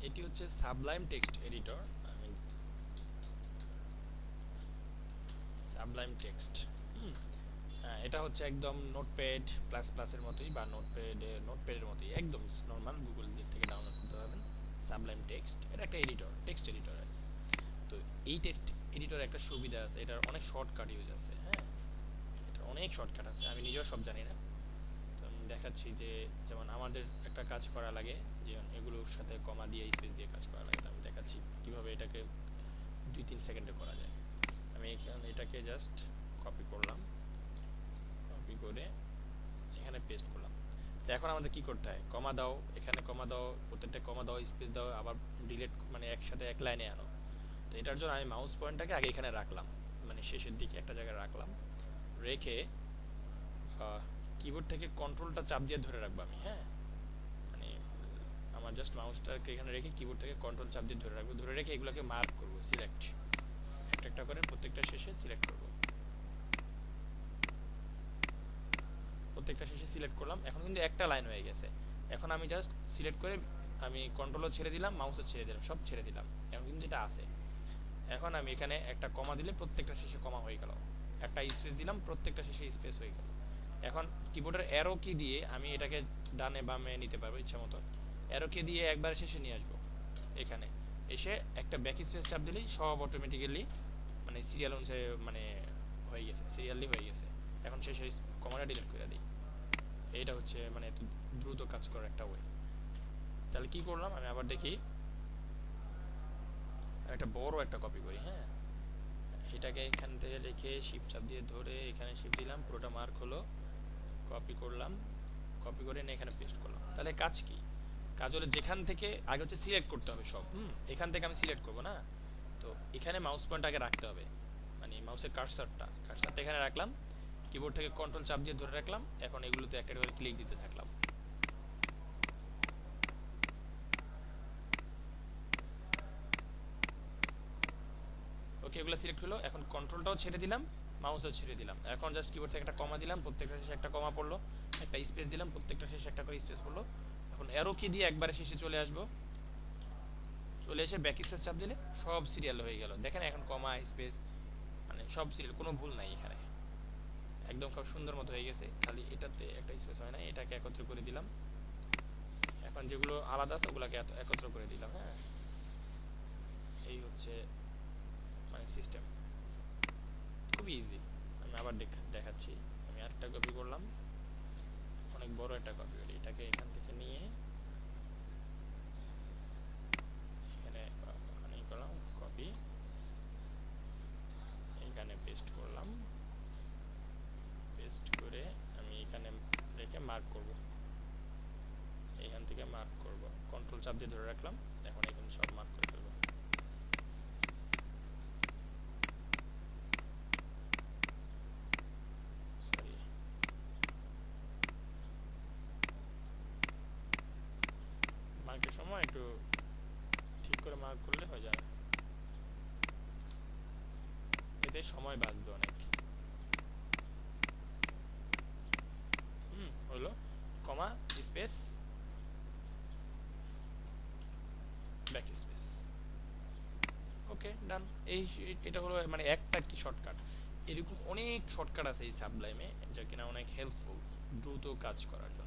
এটি হচ্ছে Sublime text editor. আমি সাবলাইম টেক্সট, এটা হচ্ছে একদম নোটপ্যাড প্লাস প্লাসের মতোই বা নোটপ্যাডের মতোই একদম নর্মাল, গুগল থেকে ডাউনলোড করতে পারবেন। সাবলাইম টেক্সট এটা একটা এডিটর, টেক্সট এডিটর। তো এই টেক্সট এডিটর একটা সুবিধা আছে, এটার অনেক শর্টকাট ইউজ আছে। হ্যাঁ, এটার অনেক শর্টকাট আছে, আমি নিজেও সব জানি না। তো আমি দেখাচ্ছি যে যেমন আমাদের একটা কাজ করা লাগে, যেমন এগুলোর সাথে কমা দিয়ে স্পেস দিয়ে কাজ করা লাগে। তো আমি দেখাচ্ছি কিভাবে এটাকে 2-3 সেকেন্ডে করা যায়। আমি এটাকে জাস্ট কপি করলাম, কপি করে এখানে পেস্ট করলাম। তো এখন আমাদের কি করতে হয়, কমা দাও, এখানে কমা দাও, প্রত্যেকটা কমা দাও, স্পেস দাও, আবার ডিলিট, মানে একসাথে এক লাইনে আনো। তো এটার জন্য আমি মাউস পয়েন্টটাকে আগে এখানে রাখলাম, মানে শেষের দিকে একটা জায়গায় রাখলাম, রেখে কিবোর্ড থেকে কন্ট্রোলটা চাপ দিয়ে ধরে রাখবো আমি। হ্যাঁ, মানে আমার জাস্ট মাউসটাকে এখানে রেখে কিবোর্ড থেকে কন্ট্রোল চাপ দিয়ে ধরে রাখবো, ধরে রেখে এগুলোকে মার্ক করব, সিলেক্ট, একটা একটা করে প্রত্যেকটা শেষে সিলেক্ট করব, প্রত্যেকটা শেষে সিলেক্ট করলাম। এখন কিন্তু একটা লাইন হয়ে গেছে। এখন আমি জাস্ট সিলেক্ট করে আমি কন্ট্রোলও ছেড়ে দিলাম, মাউসও ছেড়ে দিলাম, সব ছেড়ে দিলাম, এখন কিন্তু এটা আছে। এখন আমি এখানে একটা কমা দিলে প্রত্যেকটা শেষে কমা হয়ে গেল, একটা স্পেস দিলাম, প্রত্যেকটা শেষে স্পেস হয়ে গেল। এখন কিবোর্ডের অ্যারো কি দিয়ে আমি এটাকে ডানে বামে নিতে পারবো ইচ্ছা মতো। অ্যারো কি দিয়ে একবার শেষে নিয়ে আসবো, এখানে এসে একটা ব্যাক স্পেস চাপ দিলেই সব অটোমেটিক্যালি মানে সিরিয়াল অনুসারে মানে হয়ে গেছে, সিরিয়ালি হয়ে গেছে। এখন শেষে কমাটা ডিলিট করে দিই। এইটা হচ্ছে মানে এত দ্রুত কাজ করার একটা ওয়ে। তাহলে কি করলাম, আমি আবার দেখি, একটা বড় একটা কপি করি। হ্যাঁ, এটাকে এখান থেকে রেখে শিফট চাপ দিয়ে ধরে এখানে শিফট দিলাম, পুরোটা মার্ক হলো, কপি করলাম, কপি করে এনে এখানে পেস্ট করলাম। তাহলে কাজ কি, কাজ হলো যেখান থেকে আগে হচ্ছে সিলেক্ট করতে হবে সব। এখান থেকে আমি সিলেক্ট করব না, তো এখানে মাউস পয়েন্ট আগে রাখতে হবে, মানে মাউসের কার্সারটা এখানে রাখলাম, কিবোর্ড থেকে কন্ট্রোল চাপ দিয়ে ধরে রাখলাম, এখন এগুলোতে একটা করে ক্লিক দিতে থাকলাম। ওকে, এগুলো সিলেক্ট হলো, এখন কন্ট্রোলটাও ছেড়ে দিলাম, মাউসও ছেড়ে দিলাম। এখন জাস্ট কিবোর্ড থেকে একটা কমা দিলাম, প্রত্যেকটা শেষে একটা কমা পড়লো, একটা স্পেস দিলাম, প্রত্যেকটা শেষে একটা করে স্পেস পড়লো। এখন অ্যারো কি দিয়ে একবারে শেষে চলে আসবো, চলে এসে ব্যাক স্পেস চাপ দিলে সব সিরিয়াল হয়ে গেল। দেখেন এখন কমা স্পেস মানে সব সিরিয়াল, কোনো ভুল নাই এখানে, একদম খুব সুন্দর মতো হয়ে গেছে। খালি এটাতে একটা স্পেস হয় না, এটাকে একত্র করে দিলাম। এখন যেগুলো আলাদা আছে ওগুলোকে একত্র করে দিলাম। হ্যাঁ, এই হচ্ছে মানে সিস্টেম, খুবই ইজি। আমি আবার দেখাচ্ছি, আমি আরেকটা কপি করলাম, অনেক বড় একটা কপি করি, এটাকে এখান থেকে নিয়ে এখানে অনেক করলাম, কপি, এখানে পেস্ট করলাম, পেস্ট করে আমি এখানে রেখে মার্ক করব, এখান থেকে মার্ক করব, কন্ট্রোল চাপ দিয়ে ধরে রাখলাম, এখন এখানে সব মার্ক করে ফেলবো। সরি, মার্কের সময় একটু ঠিক করে মার্ক করলে হয়ে যাবে, এতে সময় বাঁচবে অনেক। হলো, কমা স্পেস ব্যাক স্পেস, ওকে ডান। এই এটা হলো মানে একটা কি শর্টকাট। এরকম অনেক শর্টকাট আছে এই সাবলাইমে, যা কিনা অনেক হেল্পফুল দ্রুত কাজ করার জন্য।